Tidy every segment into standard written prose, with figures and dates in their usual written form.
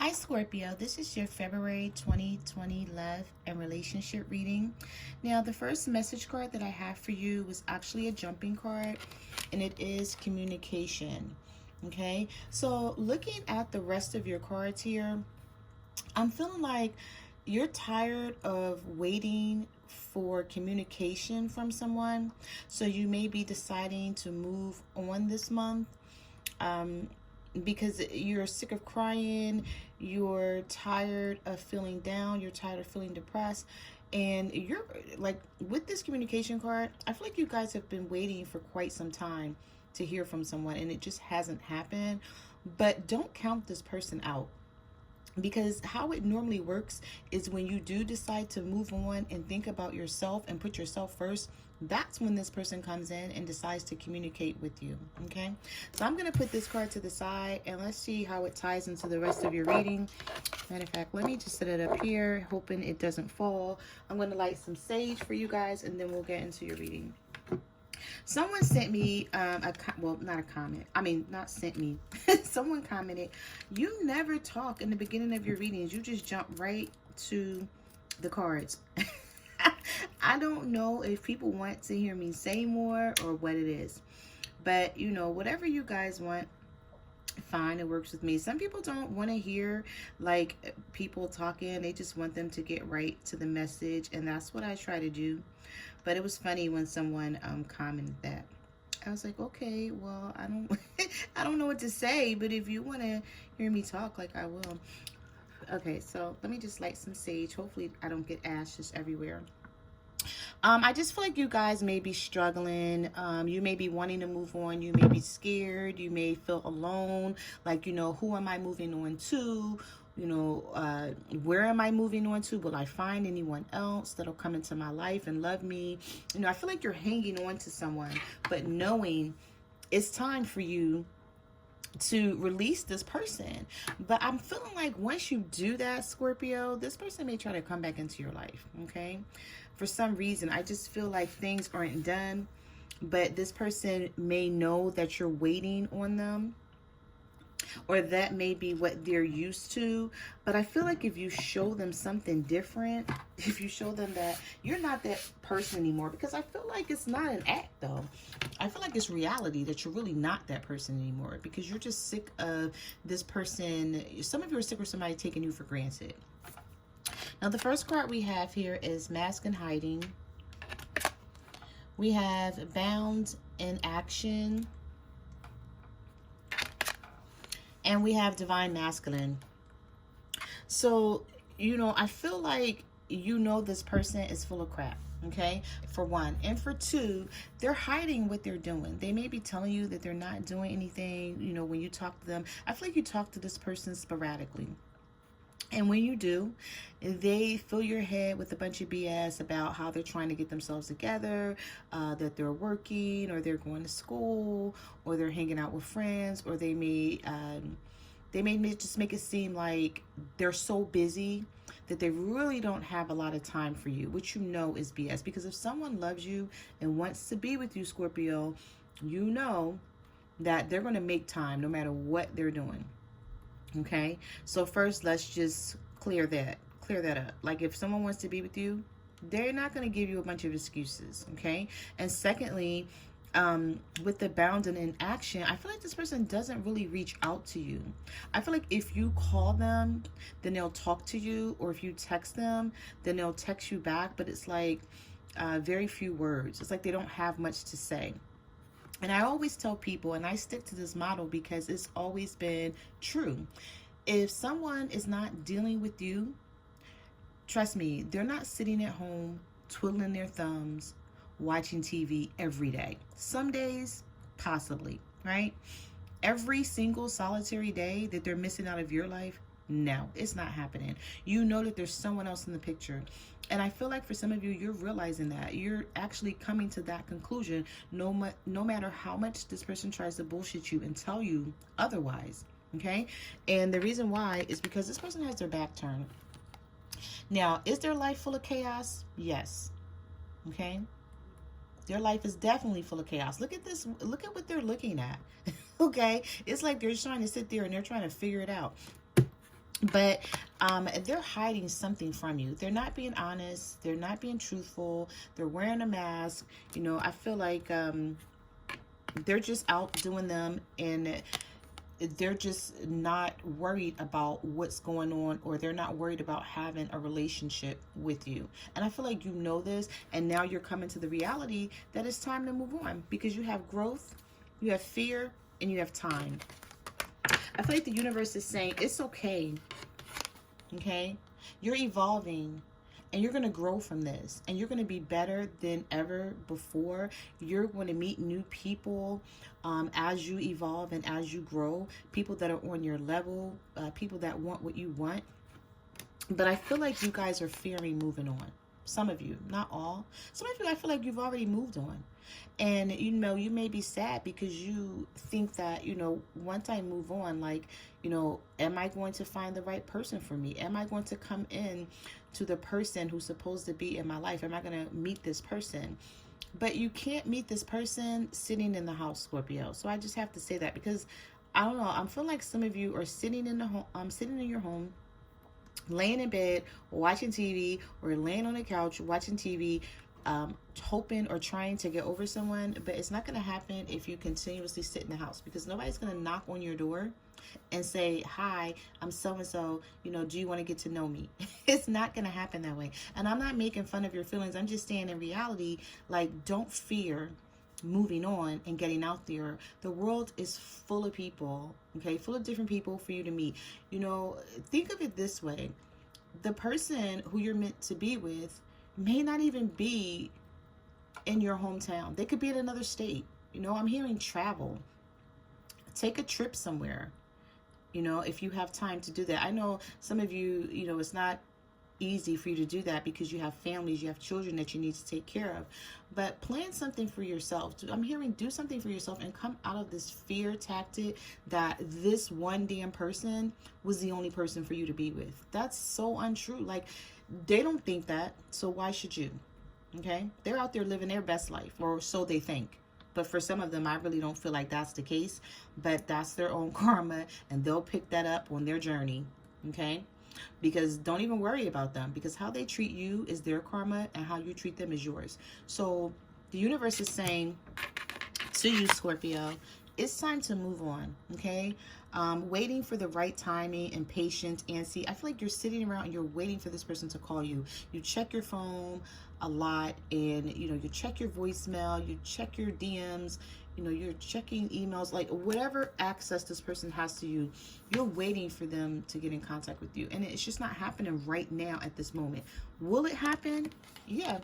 Hi Scorpio, this is your February 2020 love and relationship reading. Now, the first message card that I have for you was actually a jumping card, and it is communication. Okay, so looking at the rest of your cards here, I'm feeling like you're tired of waiting for communication from someone. So you may be deciding to move on this month. Um, because you're sick of crying, you're tired of feeling down, you're tired of feeling depressed, and you're like, with this communication card, I feel like you guys have been waiting for quite some time to hear from someone and it just hasn't happened. But don't count this person out, because how it normally works is when you do decide to move on and think about yourself and put yourself first, that's when this person comes in and decides to communicate with you. Okay, so I'm going to put this card to the side and let's see how it ties into the rest of your reading. Matter of fact, let me just set it up here, hoping it doesn't fall. I'm going to light some sage for you guys and then we'll get into your reading. Someone sent me well, not a comment. I mean, not sent me. Someone commented, "You never talk in the beginning of your readings. You just jump right to the cards." I don't know if people want to hear me say more or what it is. But, you know, whatever you guys want, fine, it works with me. Some people don't want to hear like people talking. They just want them to get right to the message, and that's what I try to do. But it was funny when someone commented that. I was like, okay, well, I don't I don't know what to say, but if you want to hear me talk, like, I will. Okay, so let me just light some sage. Hopefully I don't get ashes everywhere. I just feel like you guys may be struggling. You may be wanting to move on. You may be scared. You may feel alone. Like, you know, who am I moving on to? You know, where am I moving on to? Will I find anyone else that'll come into my life and love me? You know, I feel like you're hanging on to someone, but knowing it's time for you to release this person. But I'm feeling like once you do that, Scorpio, this person may try to come back into your life, okay? For some reason, I just feel like things aren't done, but this person may know that you're waiting on them, or that may be what they're used to. But I feel like if you show them something different, if you show them that you're not that person anymore, because I feel like it's not an act though. I feel like it's reality that you're really not that person anymore, because you're just sick of this person. Some of you are sick of somebody taking you for granted. Now, the first card we have here is Mask and Hiding. We have Bound in Action. And we have Divine Masculine. So, you know, I feel like you know this person is full of crap, okay? For one. And for two, they're hiding what they're doing. They may be telling you that they're not doing anything, you know, when you talk to them. I feel like you talk to this person sporadically. And when you do, they fill your head with a bunch of BS about how they're trying to get themselves together, that they're working, or they're going to school, or they're hanging out with friends, or they may just make it seem like they're so busy that they really don't have a lot of time for you, which you know is BS. Because if someone loves you and wants to be with you, Scorpio, you know that they're going to make time no matter what they're doing. Okay, so first let's just clear that up. Like, if someone wants to be with you, they're not going to give you a bunch of excuses. Okay, and secondly, with the Bound and in Action, I feel like this person doesn't really reach out to you. I feel like if you call them, then they'll talk to you, or if you text them, then they'll text you back, but it's like very few words. It's like they don't have much to say. And I always tell people, and I stick to this model because it's always been true. If someone is not dealing with you, trust me, they're not sitting at home twiddling their thumbs, watching TV every day. Some days, possibly, right? Every single solitary day that they're missing out of your life, no, it's not happening. You know that there's someone else in the picture. And I feel like for some of you, you're realizing that. You're actually coming to that conclusion, no matter how much this person tries to bullshit you and tell you otherwise, okay? And the reason why is because this person has their back turned. Now, is their life full of chaos? Yes, okay? Their life is definitely full of chaos. Look at this. Look at what they're looking at, okay? It's like they're just trying to sit there and they're trying to figure it out. But they're hiding something from you. They're not being honest. They're not being truthful. They're wearing a mask. You know, I feel like they're just out doing them, and they're just not worried about what's going on, or they're not worried about having a relationship with you. And I feel like you know this, and now you're coming to the reality that it's time to move on, because you have growth, you have fear, and you have time. I feel like the universe is saying it's okay. Okay, you're evolving, and you're going to grow from this, and you're going to be better than ever before. You're going to meet new people as you evolve and as you grow, people that are on your level, people that want what you want. But I feel like you guys are fearing moving on. Some of you, not all. Some of you, I feel like you've already moved on. And, you know, you may be sad because you think that, you know, once I move on, like, you know, am I going to find the right person for me? Am I going to come in to the person who's supposed to be in my life? Am I going to meet this person? But you can't meet this person sitting in the house, Scorpio. So I just have to say that, because I don't know. I'm feeling like some of you are sitting in the home, sitting in your home, laying in bed, watching TV, or laying on the couch watching TV, hoping or trying to get over someone. But it's not going to happen if you continuously sit in the house, because nobody's going to knock on your door and say, hi, I'm so and so, you know, do you want to get to know me? It's not going to happen that way. And I'm not making fun of your feelings. I'm just saying, in reality, like, don't fear moving on and getting out there. The world is full of people, okay, full of different people for you to meet. You know, think of it this way: the person who you're meant to be with may not even be in your hometown. They could be in another state. You know, I'm hearing travel. Take a trip somewhere, you know, if you have time to do that. I know some of you, you know, it's not easy for you to do that because you have families, you have children that you need to take care of. But plan something for yourself. I'm hearing, do something for yourself and come out of this fear tactic that this one damn person was the only person for you to be with. That's so untrue. Like, they don't think that, so why should you? Okay, they're out there living their best life, or so they think. But for some of them, I really don't feel like that's the case. But that's their own karma, and they'll pick that up on their journey. Okay, because don't even worry about them, because how they treat you is their karma, and how you treat them is yours. So the universe is saying to you, Scorpio, it's time to move on. Okay, waiting for the right timing and patience. And see, I feel like you're sitting around and you're waiting for this person to call you. You check your phone a lot, and you know, you check your voicemail, you check your DMs, you know, you're checking emails, like whatever access this person has to you, you're waiting for them to get in contact with you. And it's just not happening right now at this moment. Will it happen? Yeah,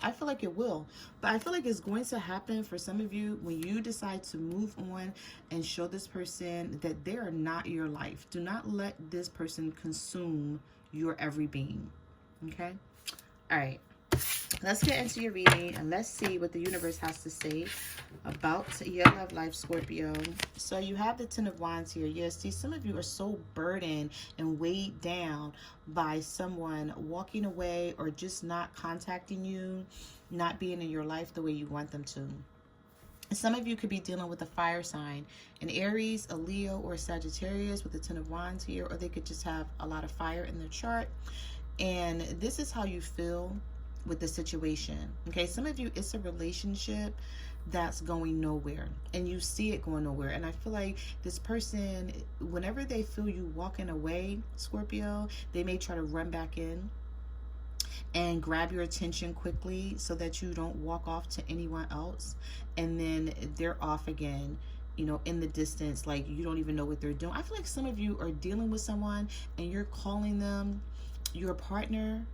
I feel like it will. But I feel like it's going to happen for some of you when you decide to move on and show this person that they are not your life. Do not let this person consume your every being. Okay? All right. Let's get into your reading, and let's see what the universe has to say about your love life, Scorpio. So you have the Ten of Wands here. Yes, see, some of you are so burdened and weighed down by someone walking away, or just not contacting you, not being in your life the way you want them to. Some of you could be dealing with a fire sign, an Aries, a Leo, or a Sagittarius with the Ten of Wands here, or they could just have a lot of fire in their chart. And this is how you feel with the situation. Okay, some of you, it's a relationship that's going nowhere, and you see it going nowhere. And I feel like this person, whenever they feel you walking away, Scorpio, they may try to run back in and grab your attention quickly so that you don't walk off to anyone else, and then they're off again, you know, in the distance, like you don't even know what they're doing. I feel like some of you are dealing with someone and you're calling them your partner,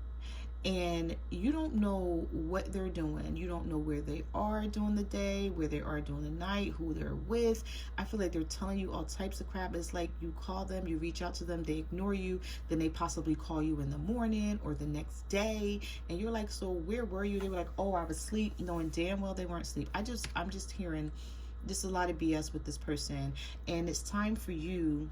and you don't know what they're doing. You don't know where they are during the day, where they are during the night, who they're with. I feel like they're telling you all types of crap. It's like you call them, you reach out to them, they ignore you, then they possibly call you in the morning or the next day, and you're like, so where were you? They were like, oh, I was asleep, knowing damn well they weren't asleep. I'm just hearing just a lot of BS with this person, and it's time for you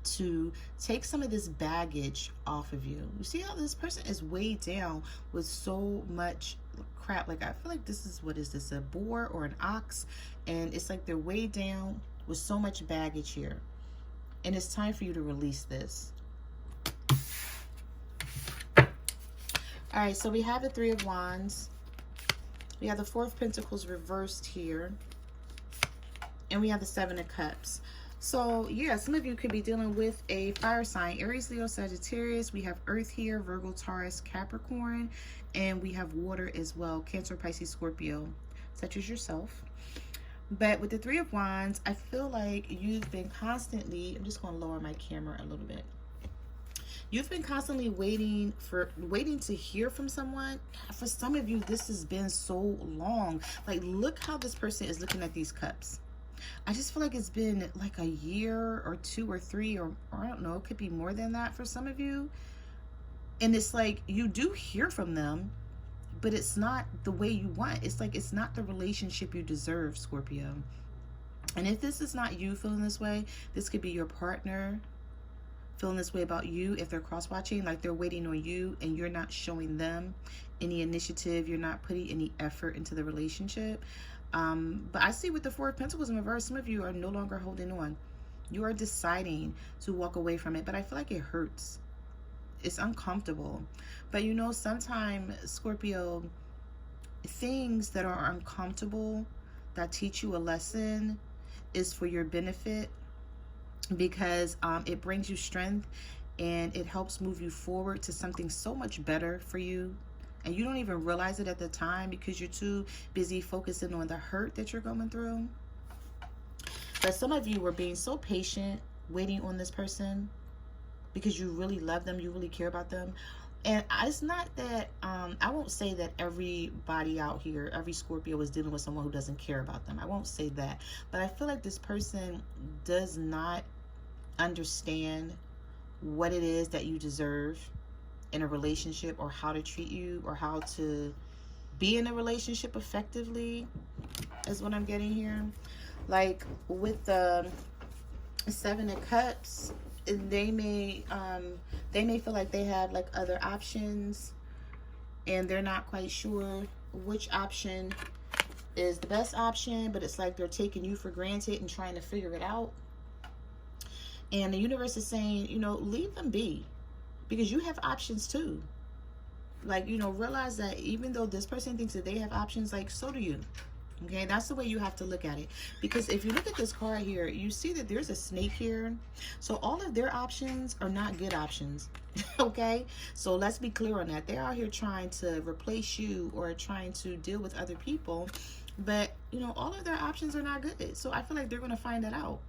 to take some of this baggage off of you. You see how this person is weighed down with so much crap. Like, I feel like this is, what is this, a boar or an ox? And it's like they're weighed down with so much baggage here. And it's time for you to release this. All right, so we have the Three of Wands. We have the Four of Pentacles reversed here. And we have the Seven of Cups. So, yeah, some of you could be dealing with a fire sign. Aries, Leo, Sagittarius. We have Earth here, Virgo, Taurus, Capricorn. And we have water as well, Cancer, Pisces, Scorpio, such as yourself. But with the Three of Wands, I feel like you've been constantly, I'm just going to lower my camera a little bit. You've been constantly waiting to hear from someone. For some of you, this has been so long. Like, look how this person is looking at these cups. I just feel like it's been like a year or 2 or 3 or I don't know, it could be more than that for some of you. And it's like you do hear from them, but it's not the way you want. It's like it's not the relationship you deserve, Scorpio. And if this is not you feeling this way, this could be your partner feeling this way about you. If they're cross-watching, like they're waiting on you and you're not showing them any initiative, you're not putting any effort into the relationship. But I see with the Four of Pentacles in reverse, some of you are no longer holding on. You are deciding to walk away from it, but I feel like it hurts. It's uncomfortable. But you know, sometimes, Scorpio, things that are uncomfortable, that teach you a lesson, is for your benefit, because it brings you strength and it helps move you forward to something so much better for you. And you don't even realize it at the time because you're too busy focusing on the hurt that you're going through. But some of you were being so patient, waiting on this person because you really love them, you really care about them. And it's not that, I won't say that everybody out here, every Scorpio is dealing with someone who doesn't care about them. I won't say that. But I feel like this person does not understand what it is that you deserve in a relationship, or how to treat you, or how to be in a relationship effectively, is what I'm getting here. Like with the Seven of Cups, they may feel like they have like other options and they're not quite sure which option is the best option, but it's like they're taking you for granted and trying to figure it out. And the universe is saying, you know, leave them be, because you have options too. Like, you know, realize that even though this person thinks that they have options, like, so do you. Okay, that's the way you have to look at it. Because if you look at this card here, you see that there's a snake here. So all of their options are not good options. Okay, so let's be clear on that. They're out here trying to replace you or trying to deal with other people. But, you know, all of their options are not good. So I feel like they're going to find that out.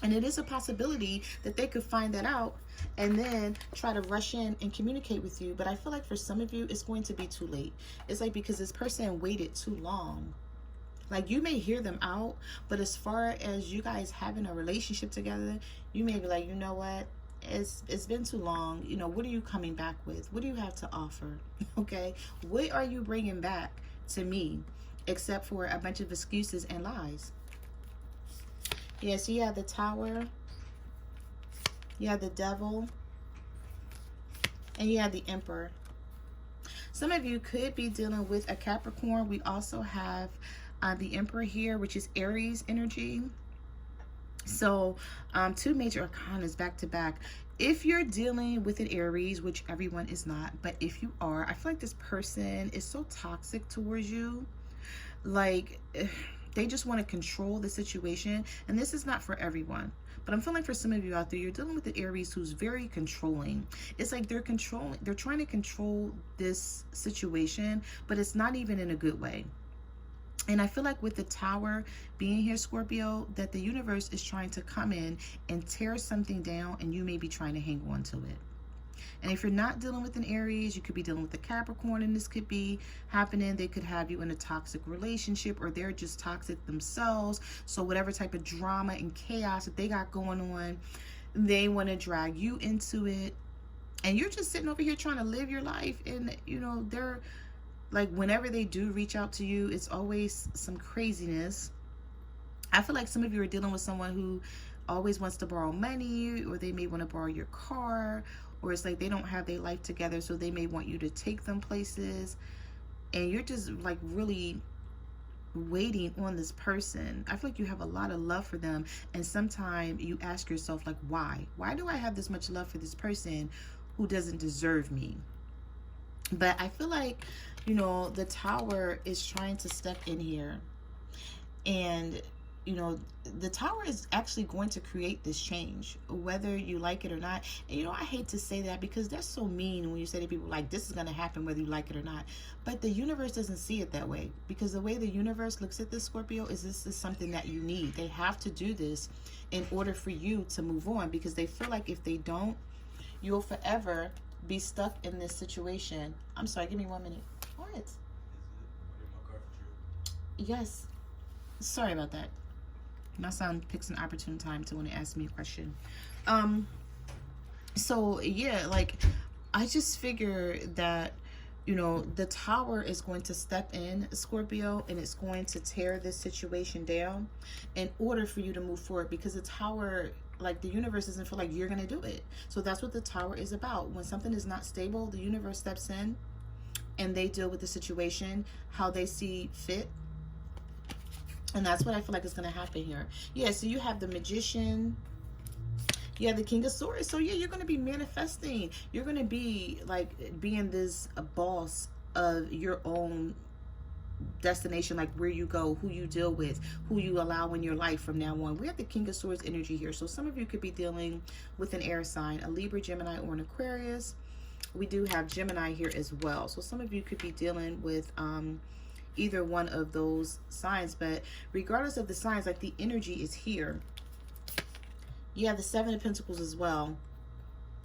And it is a possibility that they could find that out and then try to rush in and communicate with you. But I feel like for some of you, it's going to be too late. It's like because this person waited too long. Like, you may hear them out, but as far as you guys having a relationship together, you may be like, you know what? It's been too long. You know, what are you coming back with? What do you have to offer? Okay? What are you bringing back to me except for a bunch of excuses and lies? Yes, you have the Tower, you have the Devil, and you have the Emperor. Some of you could be dealing with a Capricorn. We also have the Emperor here, which is Aries energy. So two major arcanas back to back. If you're dealing with an Aries, which everyone is not, but if you are, I feel like this person is so toxic towards you. Like, they just want to control the situation. And this is not for everyone. But I'm feeling for some of you out there, you're dealing with an Aries who's very controlling. It's like they're trying to control this situation, but it's not even in a good way. And I feel like with the Tower being here, Scorpio, that the universe is trying to come in and tear something down, and you may be trying to hang on to it. And if you're not dealing with an Aries, you could be dealing with a Capricorn, and this could be happening. They could have you in a toxic relationship, or they're just toxic themselves. So whatever type of drama and chaos that they got going on, they want to drag you into it. And you're just sitting over here trying to live your life. And, you know, they're like, whenever they do reach out to you, it's always some craziness. I feel like some of you are dealing with someone who always wants to borrow money, or they may want to borrow your car, or it's like they don't have their life together, so they may want you to take them places, and you're just like really waiting on this person. I feel like you have a lot of love for them, and sometimes you ask yourself, like, why do I have this much love for this person who doesn't deserve me? But I feel like, you know, the Tower is trying to step in here. And, you know, the Tower is actually going to create this change, whether you like it or not. And, you know, I hate to say that because that's so mean when you say to people, like, this is going to happen whether you like it or not. But the universe doesn't see it that way, because the way the universe looks at this, Scorpio, is this is something that you need. They have to do this in order for you to move on, because they feel like if they don't, you'll forever be stuck in this situation. I'm sorry, give me 1 minute. What? Yes. Sorry about that. My son picks an opportune time to want to ask me a question. Um, so yeah, like, I just figure that, you know, the Tower is going to step in, Scorpio, and it's going to tear this situation down in order for you to move forward, because the Tower, like, the universe doesn't feel like you're going to do it. So that's what the Tower is about. When something is not stable, the universe steps in and they deal with the situation how they see fit. And that's what I feel like is going to happen here. Yeah, so you have the Magician. You have the King of Swords. So yeah, you're going to be manifesting. You're going to be like being this a boss of your own destination, like where you go, who you deal with, who you allow in your life from now on. We have the King of Swords energy here. So some of you could be dealing with an air sign, a Libra, Gemini, or an Aquarius. We do have Gemini here as well. So some of you could be dealing with either one of those signs. But regardless of the signs, like, the energy is here. You have the Seven of Pentacles as well.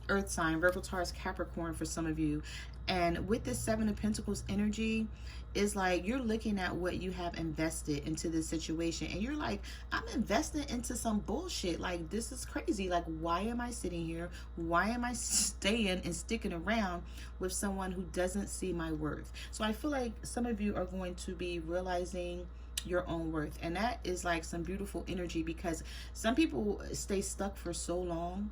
Earth sign, Virgo, Taurus, Capricorn for some of you. And with this Seven of Pentacles energy, is like you're looking at what you have invested into this situation, and you're like, I'm investing into some bullshit. Like, this is crazy. Like, why am I sitting here? Why am I staying and sticking around with someone who doesn't see my worth? So I feel like some of you are going to be realizing your own worth, and that is like some beautiful energy, because some people stay stuck for so long.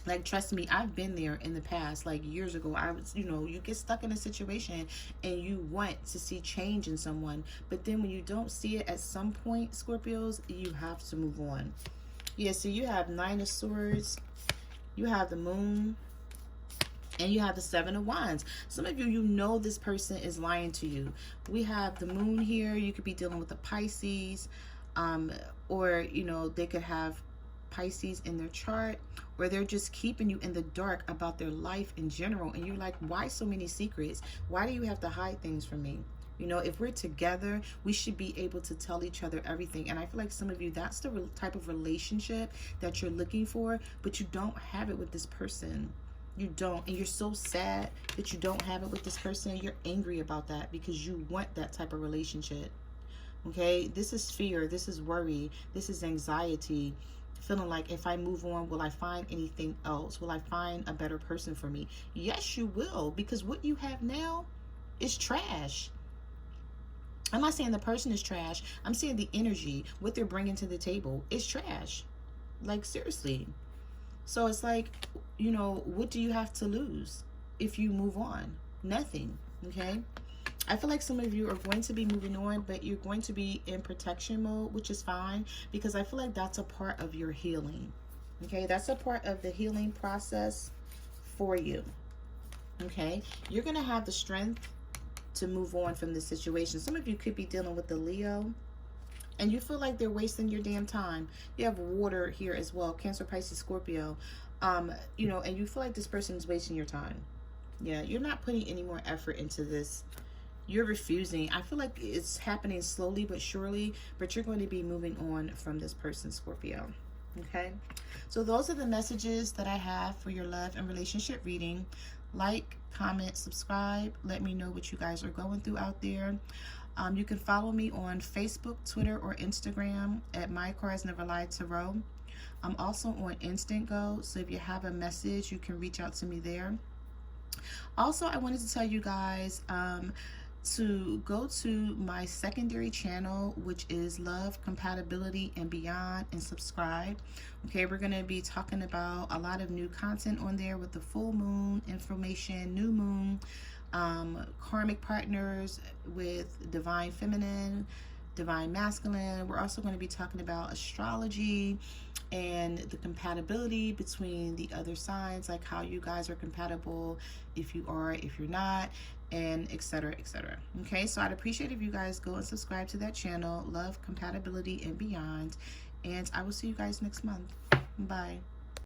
Like, trust me, I've been there in the past. Like, years ago, I was, you know, you get stuck in a situation and you want to see change in someone, but then when you don't see it at some point, Scorpios, you have to move on. Yeah, so you have Nine of Swords, you have the Moon, and you have the Seven of Wands. Some of you, you know this person is lying to you. We have the Moon here. You could be dealing with a Pisces, or, you know, they could have Pisces in their chart, or they're just keeping you in the dark about their life in general. And you're like, why so many secrets? Why do you have to hide things from me? You know, if we're together, we should be able to tell each other everything. And I feel like some of you, that's the type of relationship that you're looking for, but you don't have it with this person. You don't, and you're so sad that you don't have it with this person. You're angry about that because you want that type of relationship. Okay, this is fear, this is worry, this is anxiety, feeling like, if I move on, will I find anything else? Will I find a better person for me? Yes, you will, because what you have now is trash. I'm not saying the person is trash. I'm saying the energy, what they're bringing to the table is trash. Like, seriously. So it's like, you know, what do you have to lose if you move on? Nothing, okay? I feel like some of you are going to be moving on, but you're going to be in protection mode, which is fine, because I feel like that's a part of your healing. Okay, that's a part of the healing process for you. Okay, you're going to have the strength to move on from this situation. Some of you could be dealing with the Leo, and you feel like they're wasting your damn time. You have water here as well, Cancer, Pisces, Scorpio. You know, and you feel like this person is wasting your time. Yeah, you're not putting any more effort into this. You're refusing. I feel like it's happening slowly but surely, but you're going to be moving on from this person, Scorpio. Okay, so those are the messages that I have for your love and relationship reading. Like, comment, subscribe. Let me know what you guys are going through out there. You can follow me on Facebook, Twitter, or Instagram at My Cards Never Lied Tarot. I'm also on Instant Go, so if you have a message, you can reach out to me there. Also, I wanted to tell you guys to go to my secondary channel, which is Love, Compatibility, and Beyond, and subscribe. Okay, we're going to be talking about a lot of new content on there with the full moon information, new moon, karmic partners with divine feminine, divine masculine. We're also going to be talking about astrology and the compatibility between the other signs, like how you guys are compatible, if you are, if you're not, and etc, etc. Okay, so I'd appreciate if you guys go and subscribe to that channel, Love, Compatibility, and Beyond, and I will see you guys next month. Bye.